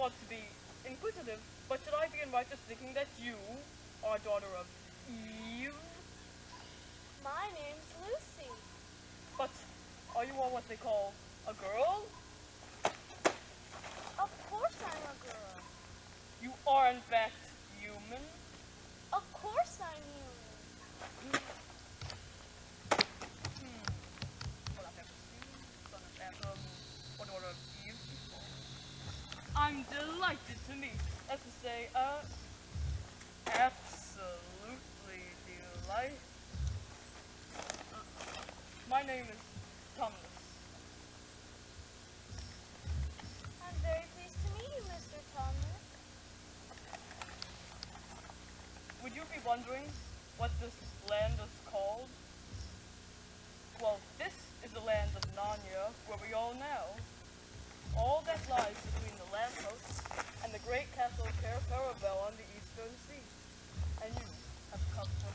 want to be inquisitive, but should I begin by just thinking that you are daughter of Eve? My name's Lucy. But are you all what they call a girl? Of course I'm a girl. You are in fact human? Of course I'm human. Well, I've never seen son of Adam or daughter of Eve before. I'm delighted to meet, as to say, absolutely delighted. My name is Thomas. I'm very pleased to meet you, Mr. Thomas. Would you be wondering what this land is called? Well, this is the land of Narnia, where we are now. All that lies between the lampposts and the great castle of Carabel on the eastern sea. And you have come from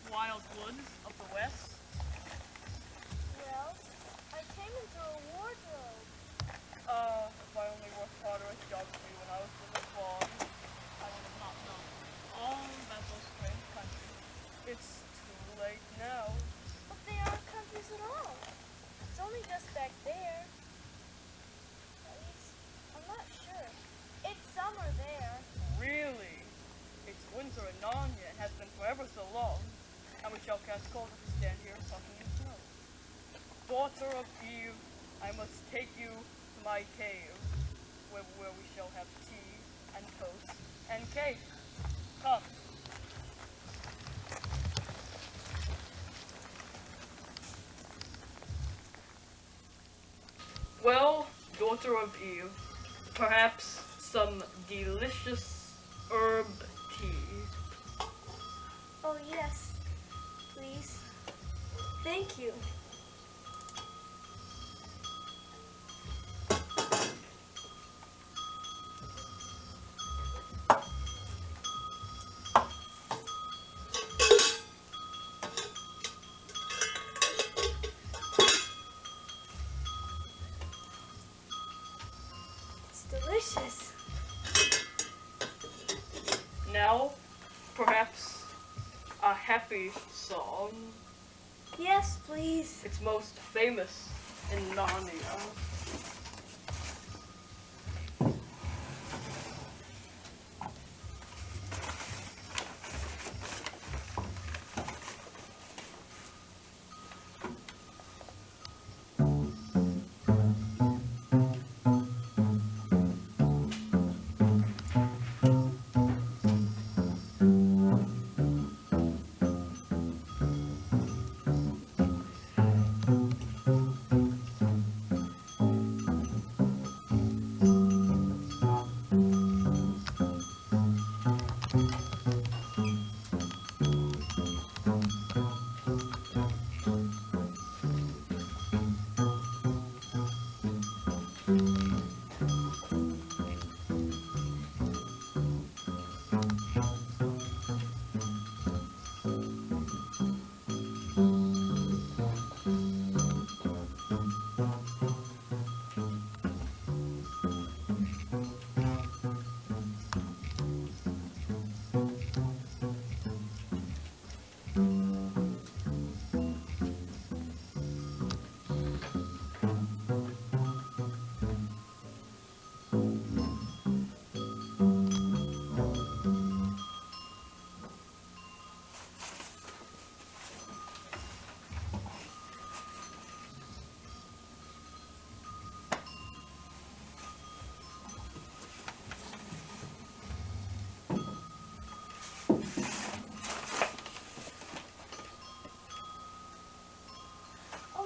the wild woods of the west. Well, I came into a wardrobe. If I only worked harder at geography when I was in the farm, I would have not known all about those strange countries. It's too late now. But they aren't countries at all. It's only just back there. At least, I'm not sure. It's summer there. Really? It's winter in Narnia and has been forever so long, and we shall cast cold if we stand here talking in snow. Daughter of Eve, I must take you to my cave, where we shall have tea and toast and cake. Come. Well, daughter of Eve, perhaps some delicious herb tea. Oh, yes. Please. Thank you. It's delicious. Now, perhaps a happy song. Yes, please. It's most famous in Narnia.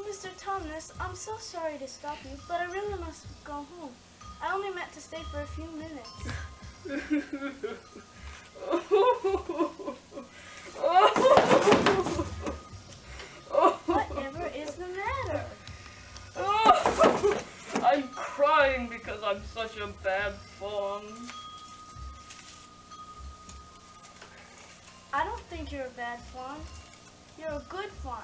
Mr. Thomas, I'm so sorry to stop you, but I really must go home. I only meant to stay for a few minutes. Whatever is the matter? I'm crying because I'm such a bad fawn. I don't think you're a bad fawn. You're a good fawn.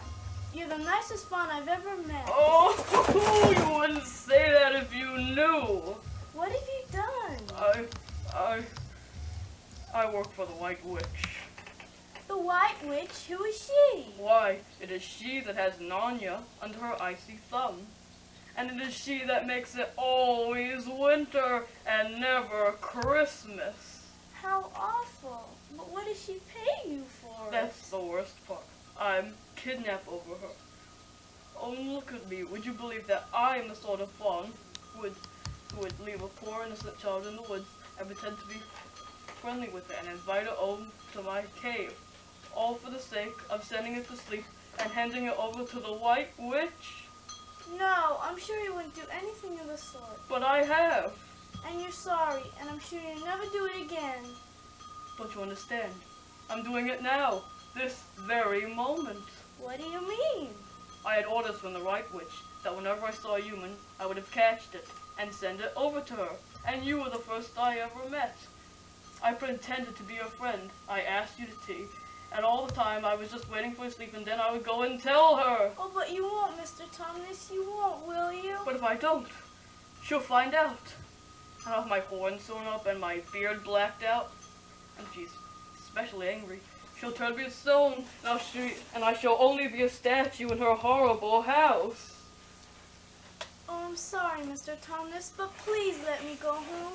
You're the nicest fawn I've ever met. Oh, you wouldn't say that if you knew. What have you done? I work for the White Witch. The White Witch? Who is she? Why, it is she that has Nanya under her icy thumb. And it is she that makes it always winter and never Christmas. How awful. But what does she pay you for? That's the worst part. I'm kidnapped over her. Oh, look at me. Would you believe that I am the sort of fawn who would leave a poor innocent child in the woods and pretend to be friendly with it and invite it over to my cave, all for the sake of sending it to sleep and handing it over to the White Witch? No, I'm sure you wouldn't do anything of the sort. But I have. And you're sorry, and I'm sure you'll never do it again. Don't you understand? I'm doing it now, this very moment. What do you mean? I had orders from the White Witch that whenever I saw a human, I would have catched it and send it over to her. And you were the first I ever met. I pretended to be your friend. I asked you to tea. And all the time I was just waiting for her to sleep, and then I would go and tell her. Oh, but you won't, Mr. Thomas. You won't, will you? But if I don't, she'll find out. And I'll have my horns sewn up and my beard blacked out. And if she's especially angry, she'll turn me to stone, and I shall only be a statue in her horrible house. Oh, I'm sorry, Mr. Thomas, but please let me go home.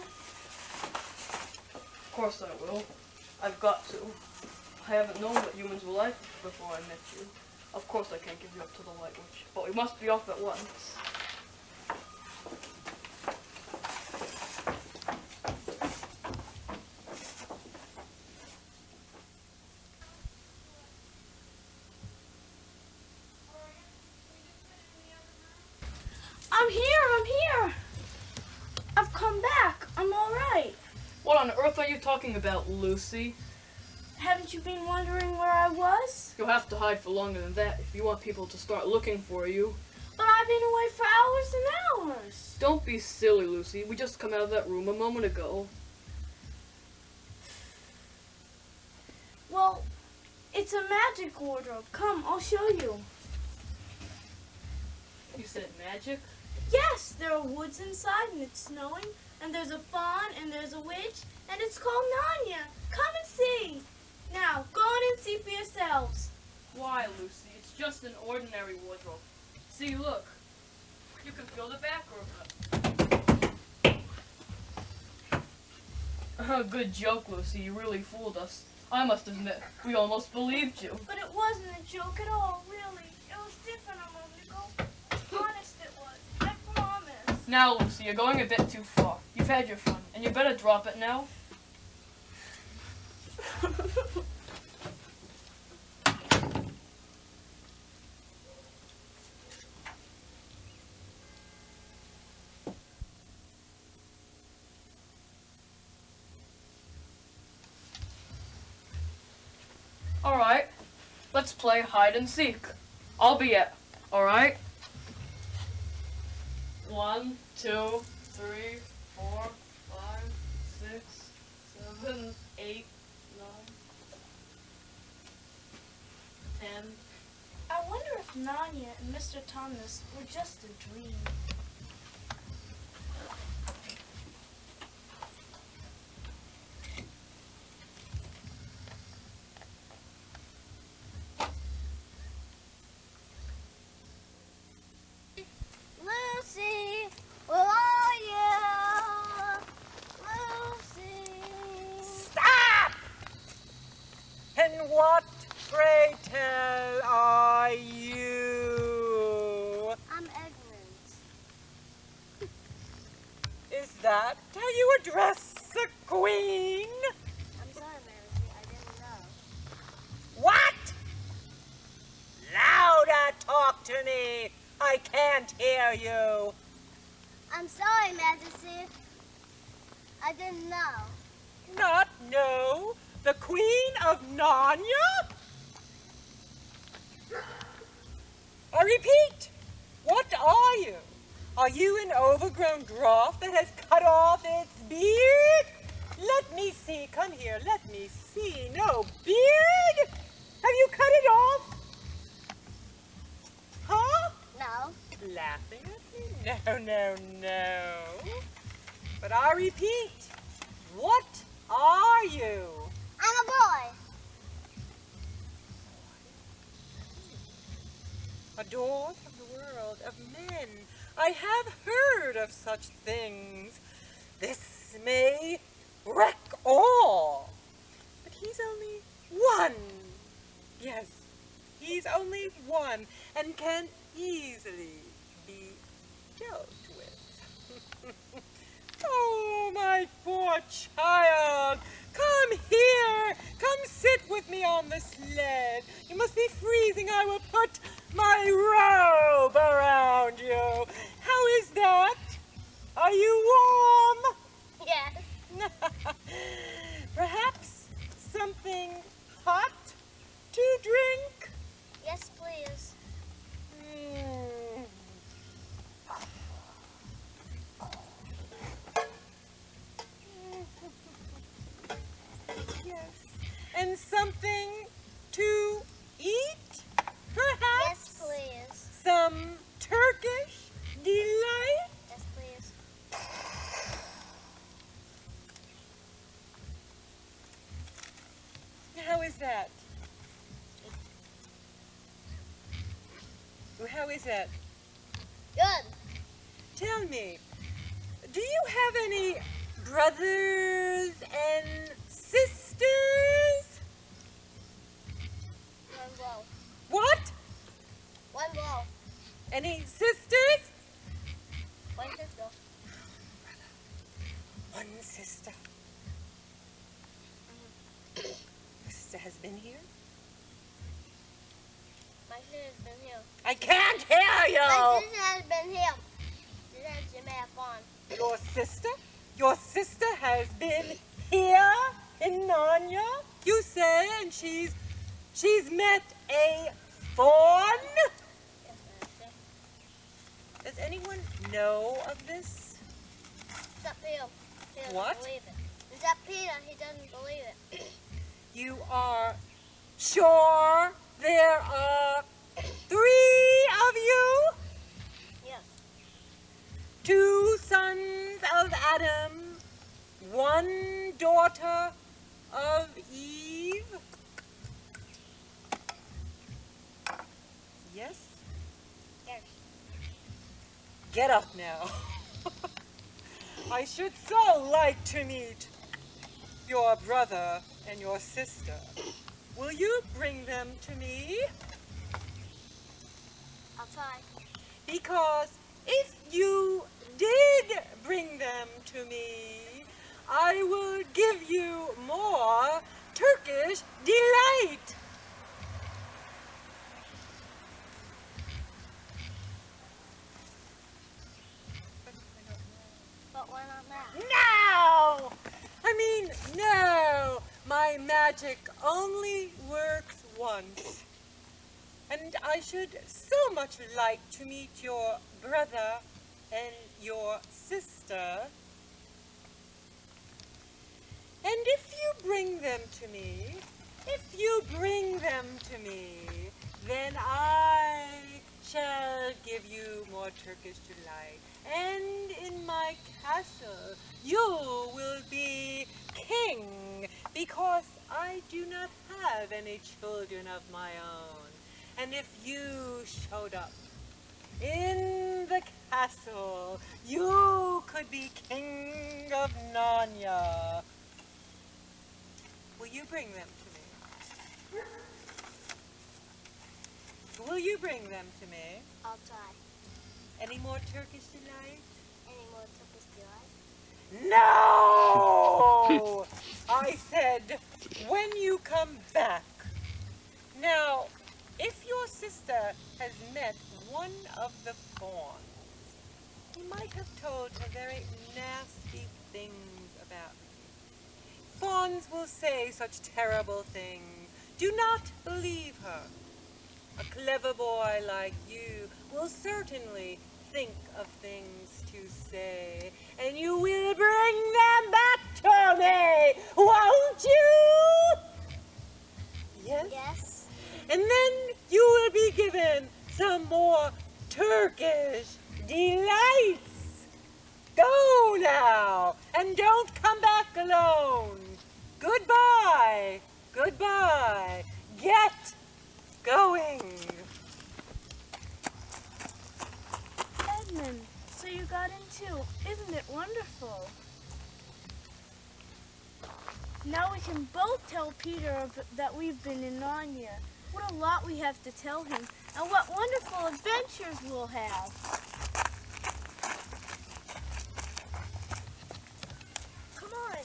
Of course I will. I've got to. I haven't known what humans were like before I met you. Of course I can't give you up to the White Witch, but we must be off at once. I'm here. I've come back. I'm all right. What on earth are you talking about, Lucy? Haven't you been wondering where I was? You'll have to hide for longer than that if you want people to start looking for you. But I've been away for hours and hours. Don't be silly, Lucy. We just come out of that room a moment ago. Well, it's a magic wardrobe. Come, I'll show you. You said magic? Yes, there are woods inside and it's snowing, and there's a fawn and there's a witch, and it's called Nanya. Come and see. Now, go on and see for yourselves. Why, Lucy? It's just an ordinary wardrobe. See, look. You can feel the back of it. Good joke, Lucy. You really fooled us. I must admit, we almost believed you. But it wasn't a joke at all, really. It was different a moment ago. Honest it was. I promise. Now, Lucy, you're going a bit too far. You've had your fun, and you better drop it now. Alright, let's play hide and seek. I'll be it, alright? 1, 2, 3, 4, 5, 6, 7, 8, 9, 10. I wonder if Nanya and Mr. Thomas were just a dream. Lucy, where are you? Lucy. Stop! And what, pray tell, are you? I'm Edmund. Is that how you address the queen? I'm sorry, Lucy, I didn't know. What? Louder, talk to me. I can't hear you. I'm sorry, Majesty. I didn't know. Not know the Queen of Narnia? I repeat, what are you? Are you an overgrown dwarf that has cut off its beard? Let me see. Come here. Let me see. No beard? Have you cut it off? Huh? No. Laughing at me? No, no, no. But I repeat, What are you? I'm a boy. Adored from the world of men. I have heard of such things. This may wreck all. But he's only one. Yes, he's only one and can easily be dealt with. Oh, my poor child. Come here. Come sit with me on the sled. You must be freezing. I will put my robe around you. How is that? Are you warm? Yes. Perhaps something hot to drink? Yes, please. Mm. Yes. And something to eat, perhaps? Yes, please. Some Turkish delight? Yes, please. How is that? How is that? Good. Tell me, do you have any brothers and sisters? One blow. What? One blow. Any sisters? One sister. One sister. Your sister has been here? My sister's been here. I can't hear My you! sister has been here. She said she may have fun. Your sister? Your sister has been here in Narnia, you say, and she's met a fawn? Yes, Master. Does anyone know of this? Except Peter. He doesn't What? believe it. Except Peter. He doesn't believe it. You are sure there are 3 of you? Yes. 2 sons of Adam, 1 daughter of Eve? Yes? Yes. Get up now. I should so like to meet your brother and your sister. Will you bring them to me? I'll try. Because if you did bring them to me, I will give you more Turkish delight. But why not now? No! I mean, no! My magic only works once. And I should so much like to meet your brother and your sister. And if you bring them to me, then I shall give you more Turkish delight. And in my castle, you will be king, because I do not have any children of my own. And if you showed up in the castle, you could be king of Narnia. Will you bring them to me? Will you bring them to me? I'll try. Any more Turkish delight? Any more Turkish delight? No! I said, when you come back. Now, if your sister has met one of the fawns, you might have told her very nasty things about me. Fawns will say such terrible things. Do not believe her. A clever boy like you will certainly think of things to say, and you will bring them back to me, won't you? Yes? Yes. And then you will be given some more Turkish delights. Go now, and don't come back alone. Goodbye. Goodbye. Get going. Edmund, so you got in too. Isn't it wonderful? Now we can both tell Peter that we've been in Narnia. What a lot we have to tell him, and what wonderful adventures we'll have. Come on.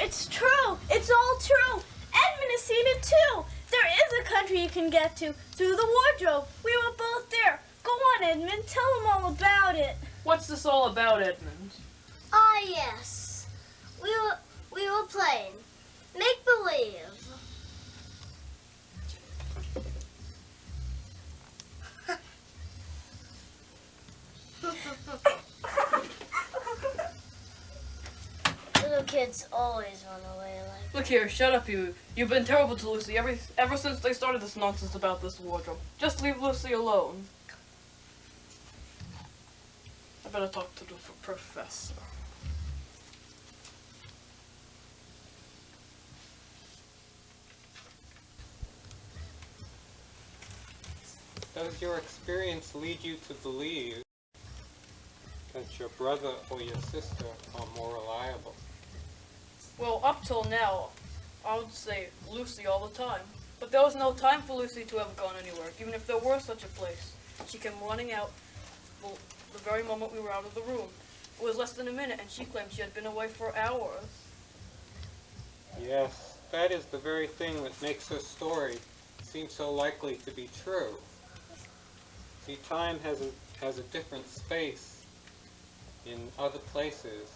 It's true. It's all true. Edmund has seen it too. There is a country you can get to through the wardrobe. We were both there. Go on, Edmund. Tell them all about it. What's this all about, Edmund? Ah, yes. We were playing make believe. Little kids always run away like. Look here, shut up, you. You've been terrible to Lucy ever since they started this nonsense about this wardrobe. Just leave Lucy alone. I better talk to the professor. Does your experience lead you to believe that your brother or your sister are more reliable? Well, up till now, I would say Lucy all the time. But there was no time for Lucy to have gone anywhere, even if there were such a place. She came running out the very moment we were out of the room. It was less than a minute, and she claimed she had been away for hours. Yes, that is the very thing that makes her story seem so likely to be true. See, time has a different space in other places,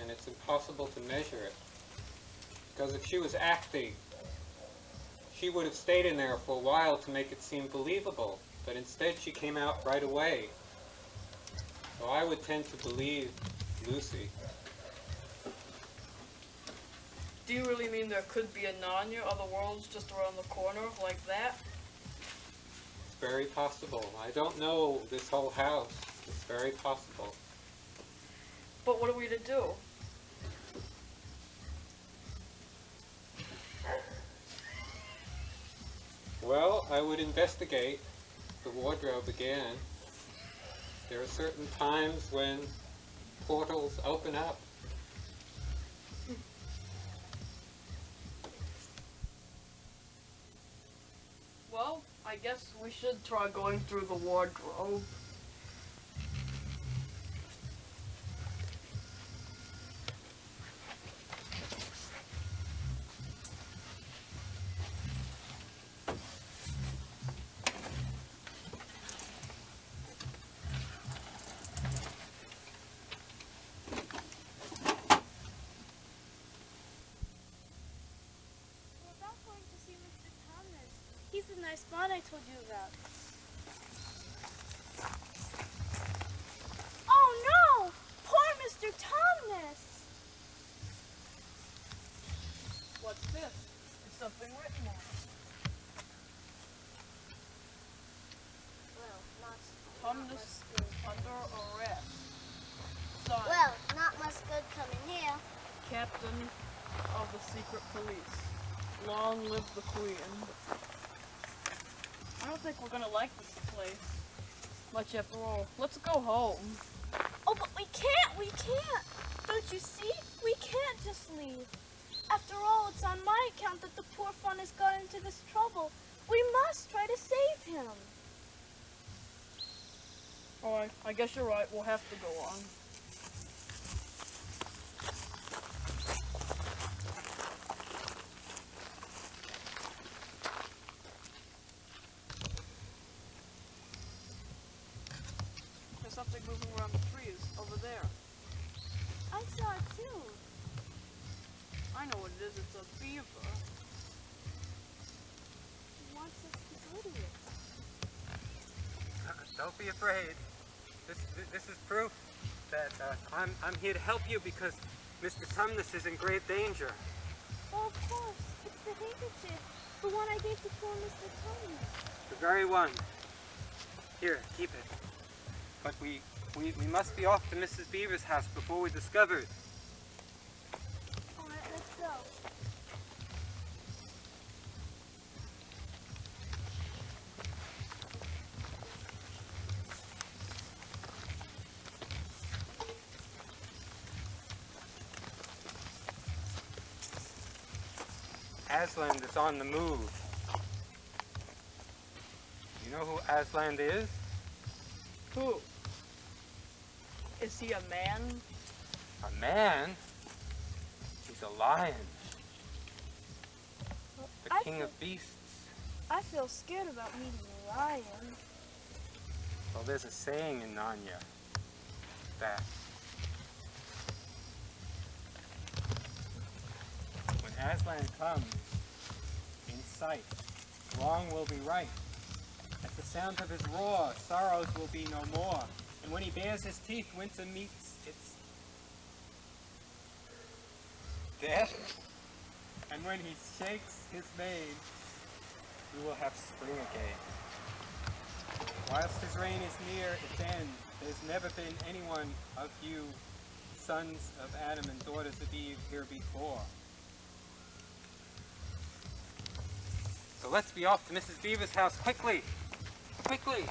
and it's impossible to measure it. Because if she was acting, she would have stayed in there for a while to make it seem believable, but instead she came out right away. So I would tend to believe Lucy. Do you really mean there could be a Narnia, other worlds just around the corner, like that? It's very possible. I don't know this whole house. It's very possible. But what are we to do? Well, I would investigate the wardrobe again. There are certain times when portals open up. Well, I guess we should try going through the wardrobe. We're about going to see Mr. Thomas. He's the nice man I told you about. Oh no! Poor Mr. Thomas! What's this? Is something written on it? Well, not Thomas much good. under arrest. Signed, Well, not much good coming here. Captain of the Secret Police. Long live the Queen. I don't think we're gonna like this place much after all. Let's go home. Oh, but we can't! We can't! Don't you see? We can't just leave. After all, it's on my account that the poor fawn has got into this trouble. We must try to save him. Alright, I guess you're right. We'll have to go on. There's something moving around the trees over there. I saw it too. I know what it is. It's a beaver. He wants us to go to it. Don't be afraid. This is proof that I'm here to help you because Mr. Tumnus is in grave danger. Oh, of course. It's the handkerchief. The one I gave to poor Mr. Thomas. The very one. Here, keep it. But we We must be off to Mrs. Beaver's house before we're discovered. All right, let's go. Aslan is on the move. You know who Aslan is? Who? Is he a man? A man? He's a lion. The I king feel- of beasts. I feel scared about meeting a lion. Well, there's a saying in Narnia that when Aslan comes in sight, wrong will be right. At the sound of his roar, sorrows will be no more. And when he bares his teeth, winter meets its death. And when he shakes his mane, we will have spring again. Whilst his reign is near its end, there's never been anyone of you, sons of Adam and daughters of Eve, here before. So let's be off to Mrs. Beaver's house quickly! Quickly!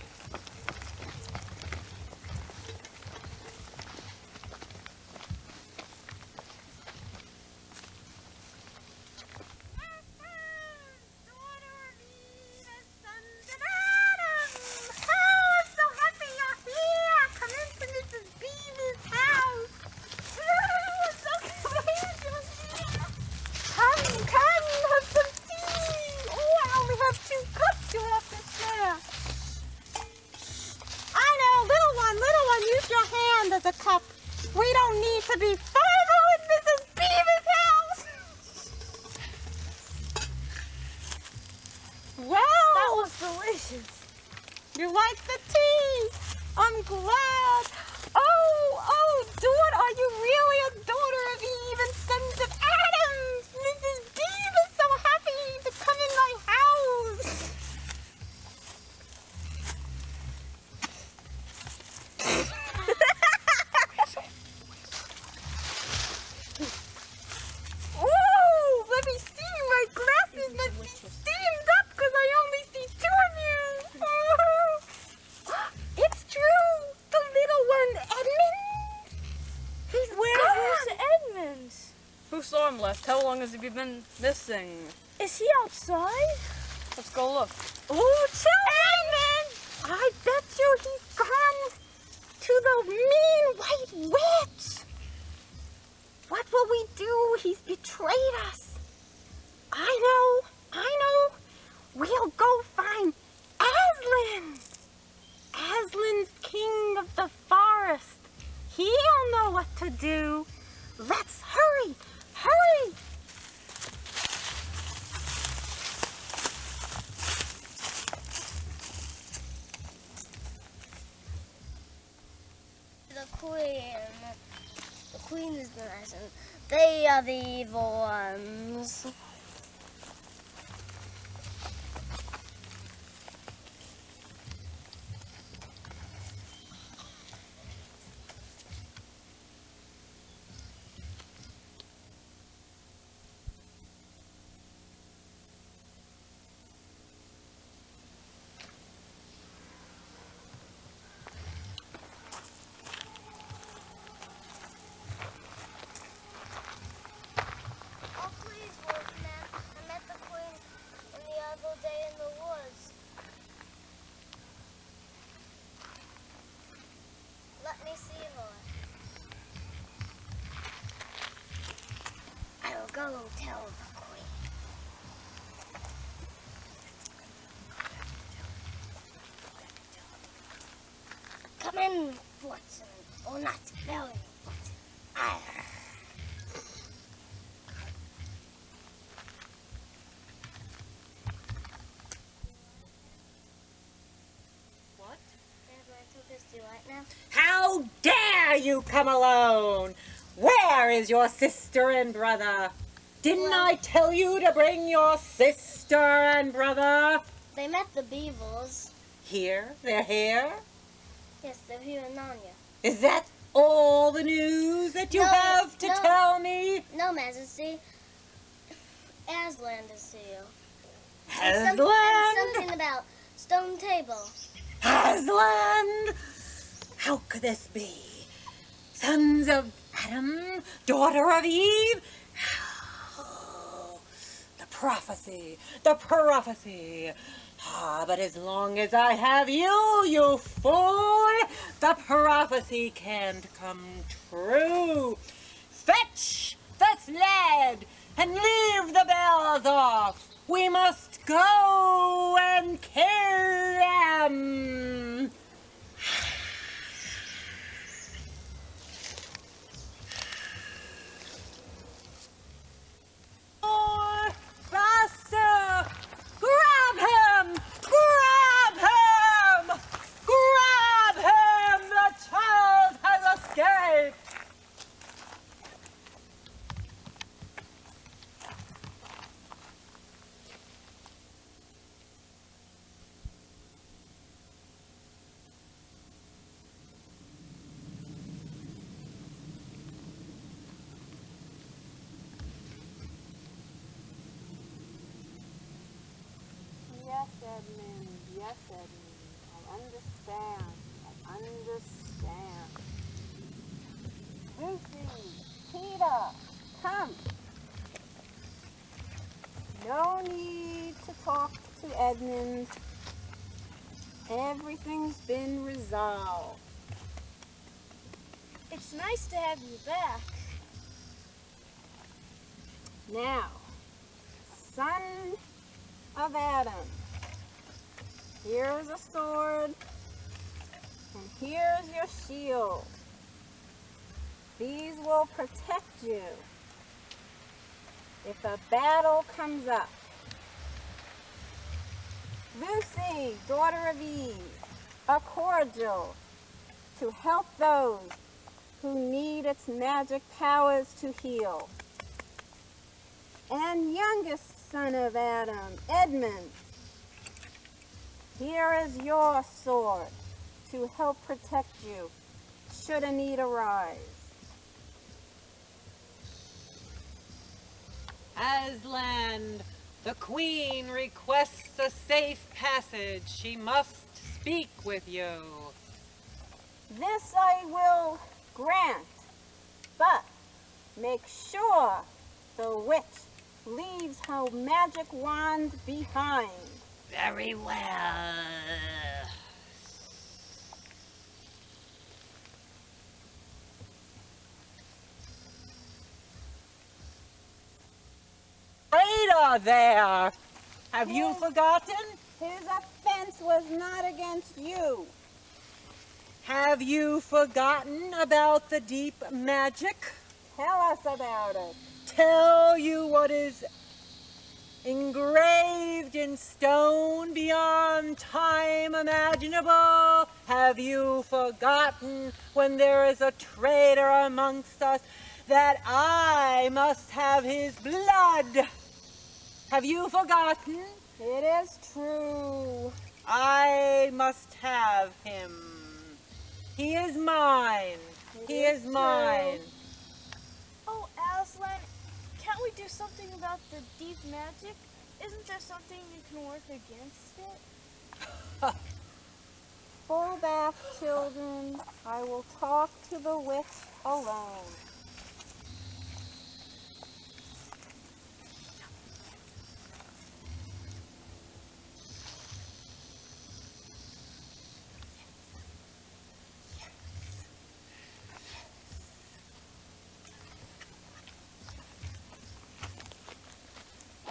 As a cup. We don't need to be further in Mrs. Beaver's house. Well, That was delicious. you like the tea? I'm glad. Oh, Dawn, are you really a daughter of Eve and sons of Adam? Mrs. Beaver's so happy to come in my house. Ooh, let me see. My glasses must be steamed up because I only see two of you. It's true. The little one, Edmund. He's Where's gone. Edmund? Who saw him last? How long has he been missing? Is he outside? Let's go look. Oh, Edmund. I bet you he's gone to the mean white witch. What will we do? He's betrayed us. I know. We'll go find Aslan. Aslan's king of the forest. He'll know what to do. Let's hurry. The queen. The queen is nice, and they are the evil ones. Oh, please, Wolfman. I met the queen the other day in the woods. Let me see her. I will go tell the queen. Come in, Watson, or not very Watson. What? There's my two right now. How dare you come alone? Where is your sister and brother? Didn't I tell you to bring your sister and brother? They met the beavers. Here? They're here? Yes, they're here in Narnia. Is that all the news that you have to tell me? No, Majesty. Aslan is here. Aslan? Something about stone table. Aslan? How could this be? Sons of Adam, daughter of Eve? The prophecy, the prophecy. Ah, but as long as I have you, you fool, the prophecy can't come true. Fetch the sled and leave the bells off. We must go and kill them. More faster! Grab him! Grab him! Grab him! The child has escaped! Yes, Edmund. Yes, Edmund. I understand. I understand. Lucy, Peter, come. No need to talk to Edmund. Everything's been resolved. It's nice to have you back. Now, son of Adam, here's a sword, and here's your shield. These will protect you if a battle comes up. Lucy, daughter of Eve, a cordial to help those who need its magic powers to heal. And youngest son of Adam, Edmund, here is your sword to help protect you should a need arise. Aslan, the queen requests a safe passage. She must speak with you. This I will grant, but make sure the witch leaves her magic wand behind. Very well. Ada there! Have you forgotten? His offense was not against you. Have you forgotten about the deep magic? Tell us about it. Tell you what is engraved in stone beyond time imaginable? Have you forgotten when there is a traitor amongst us that I must have his blood? Have you forgotten? It is true. I must have him. He is mine. He is mine. Oh, Aslan, can't we do something about the deep magic? Isn't there something you can work against it? Fall back, children. I will talk to the witch alone.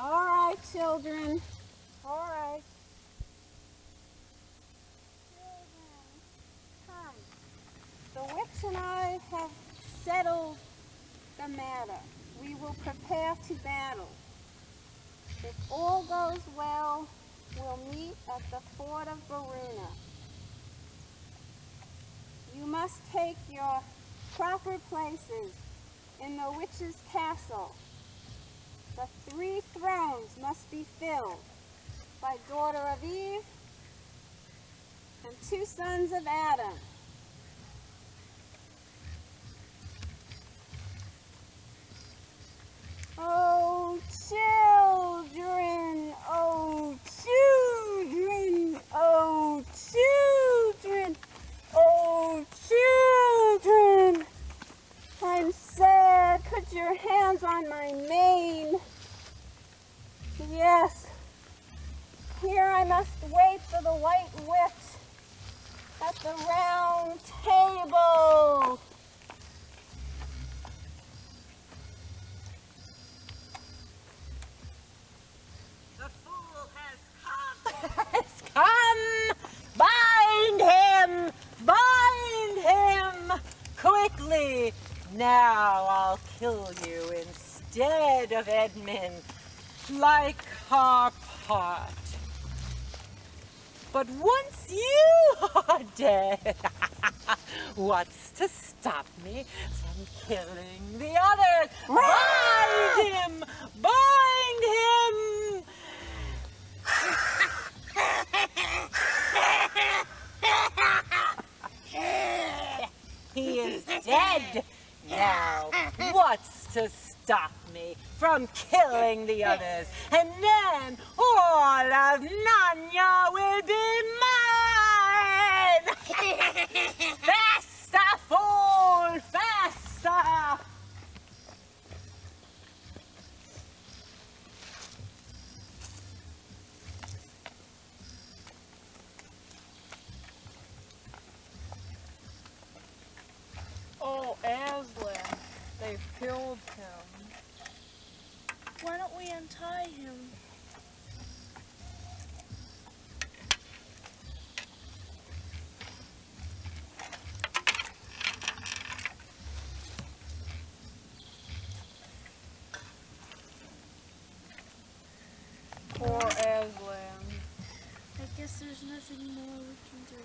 All right, children. All right. Children, come. The witch and I have settled the matter. We will prepare to battle. If all goes well, we'll meet at the fort of Varuna. You must take your proper places in the witch's castle. The 3 thrones must be filled by daughter of Eve and 2 sons of Adam. on my mane. Yes, here I must wait for the white witch at the round table. The fool has come! Bind him! Bind him! Quickly! Now I'll kill you instead of Edmund, like our part. But once you are dead, what's to stop me from killing the others? Bind him! Bind him! He is dead now. What's to stop me from killing the others? And then all of Narnia will be mine! Faster, fool! Faster! Oh, Aslan, they've killed him. Why don't we untie him? Poor Aslan. I guess there's nothing more we can do.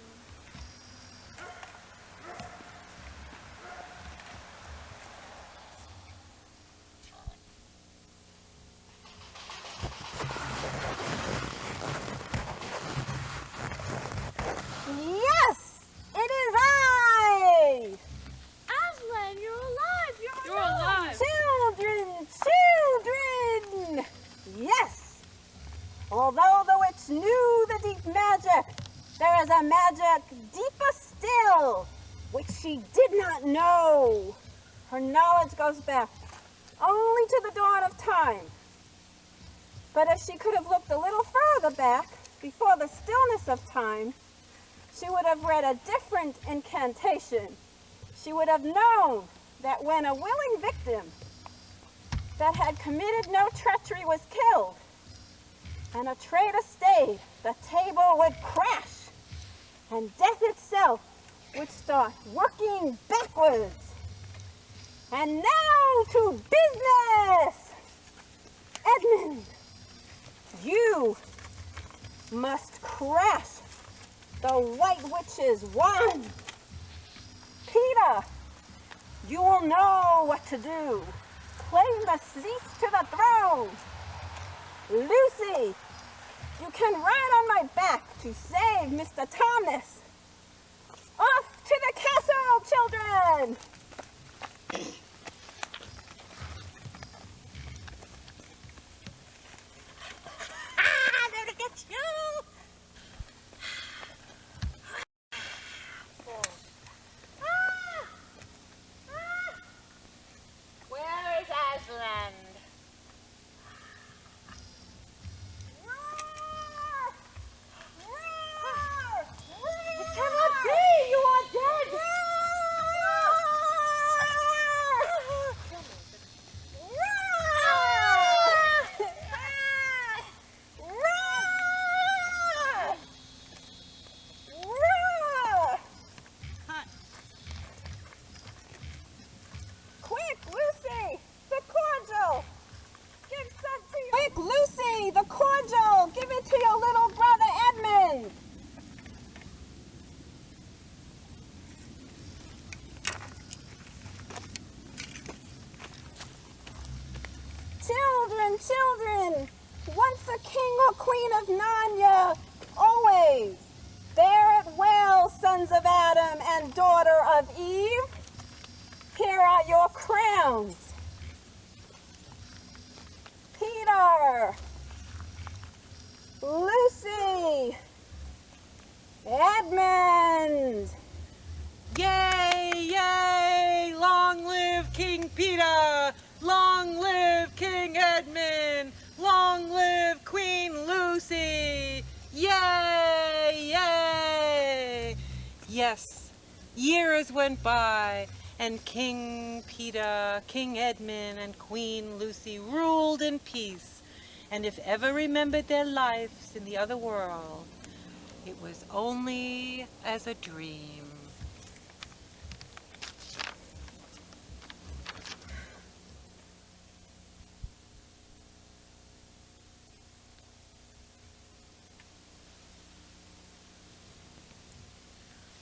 Yes, it is I! Aslan, you're alive! You're alive! Children, children! Yes! Although the witch knew the deep magic, there is a magic deeper still, which she did not know. Her knowledge goes back only to the dawn of time. But if she could have looked a little further back, before the stillness of time, she would have read a different incantation. She would have known that when a willing victim that had committed no treachery was killed, and a traitor stayed, the table would crash, and death itself would start working backwards. And now to business! Edmund, you must crash the White Witch's wand. Peter, you will know what to do. Claim the seats to the throne. Lucy, you can ride on my back to save Mr. Thomas. Off to the castle, children! There to get you! Where is Aslan? It cannot be! You are dead! Quick, Lucy, the cordial! Give some to your... Quick, Lucy, the cordial! Give it to your little brother Edmund! Children, children! Once a king or queen of Narnia, always! Bear it well, sons of Adam and daughter of Eve! Here are your crowns. Peter, Lucy, Edmund. Yay, yay! Long live King Peter! Long live King Edmund! Long live Queen Lucy! Yay! Yay! Yes, years went by, and King Peter, King Edmund, and Queen Lucy ruled in peace. And if ever remembered their lives in the other world, it was only as a dream.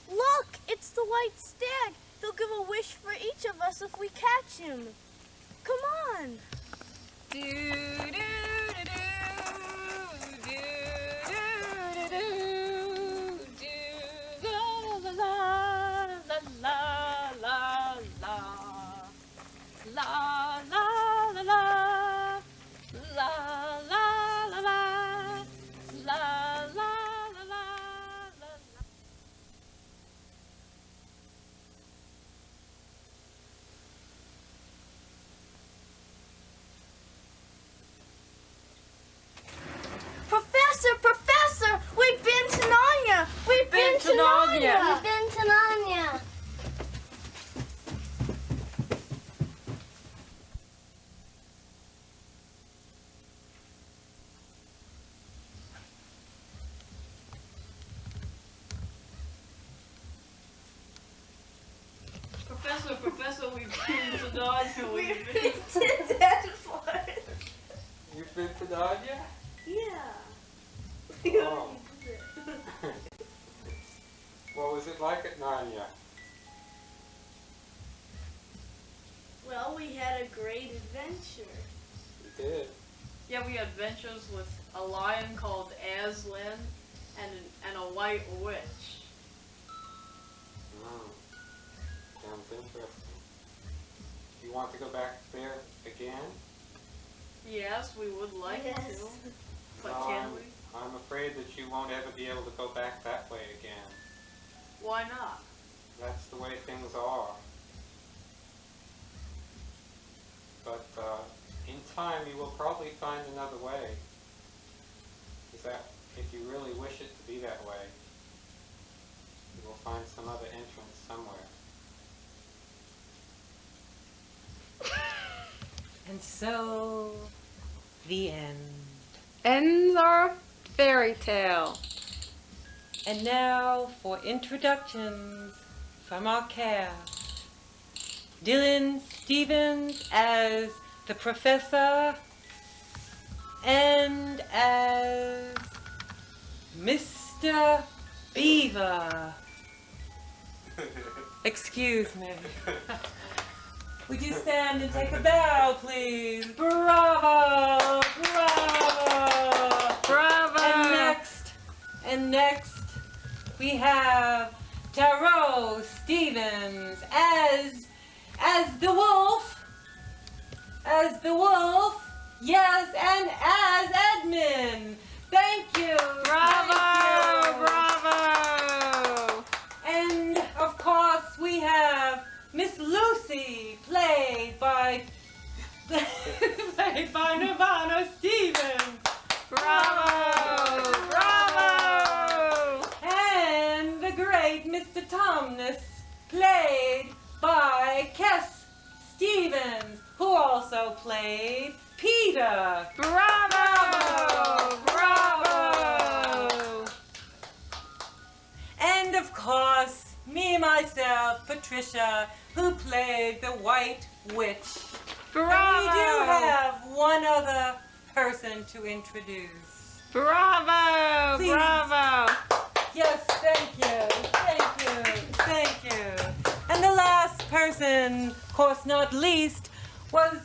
Look, it's the white stag. He'll give a wish for each of us if we catch him. Come on. Do, do, do, do, do, do, do, la, la, la, la, la, la, la, la, la, la, la, la, la, la, la, la, la. Professor, we've been to Narnia. We've been to Narnia. We've been to Narnia. Professor, we've been to Narnia. We've been. to that forest. You've been to Narnia? Yeah. Oh. What was it like at Narnia? Well, we had a great adventure. You did. Yeah, we had adventures with a lion called Aslan and a white witch. Sounds interesting. You want to go back there again? Yes, we would like Yes. to. But No, can we? I'm afraid that you won't ever be able to go back that way again. Why not? That's the way things are. But in time, you will probably find another way. Is that if you really wish it to be that way, you will find some other entrance somewhere. And so, the end. Ends our fairy tale. And now for introductions from our cast. Dylan Stevens as the professor and as Mr. Beaver. Excuse me. Would you stand and take a bow, please? Bravo! Bravo! Bravo! And next, we have Taro Stevens as the wolf. As the wolf. Yes, and as Edmund. Thank you. Bravo! Thank you. Bravo! And of course, we have Miss Lucy, played by Nirvana Stevens. Bravo! Bravo! And the great Mr. Tomness, played by Kess Stevens, who also played Peter. Bravo! Bravo! And of course, me, myself, Patricia, who played the White Witch. Bravo! And we do have one other person to introduce. Bravo! Please. Bravo! Yes, thank you, thank you, thank you. And the last person, of course not least, was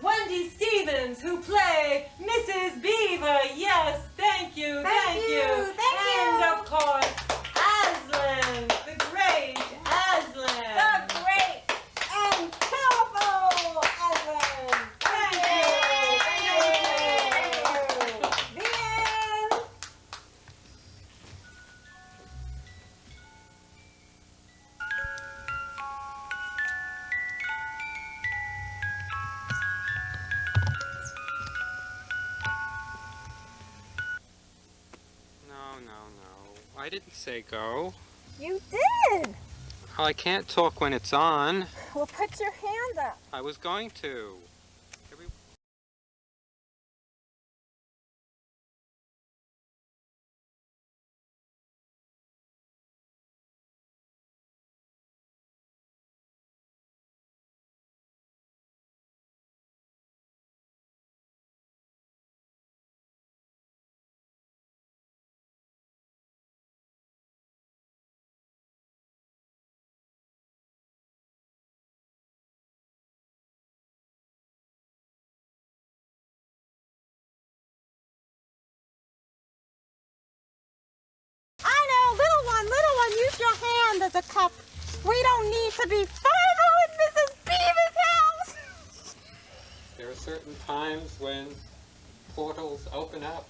Wendy Stevens, who played Mrs. Beaver. Yes, thank you, thank you. And of course, Aslan, the great Aslan. The great and powerful Aslan. Thank you, thank you. The end. I didn't say go. You did! Well, I can't talk when it's on. Well, put your hand up. I was going to. I know, little one, use your hand as a cup. We don't need to be following Mrs. Beaver's house. There are certain times when portals open up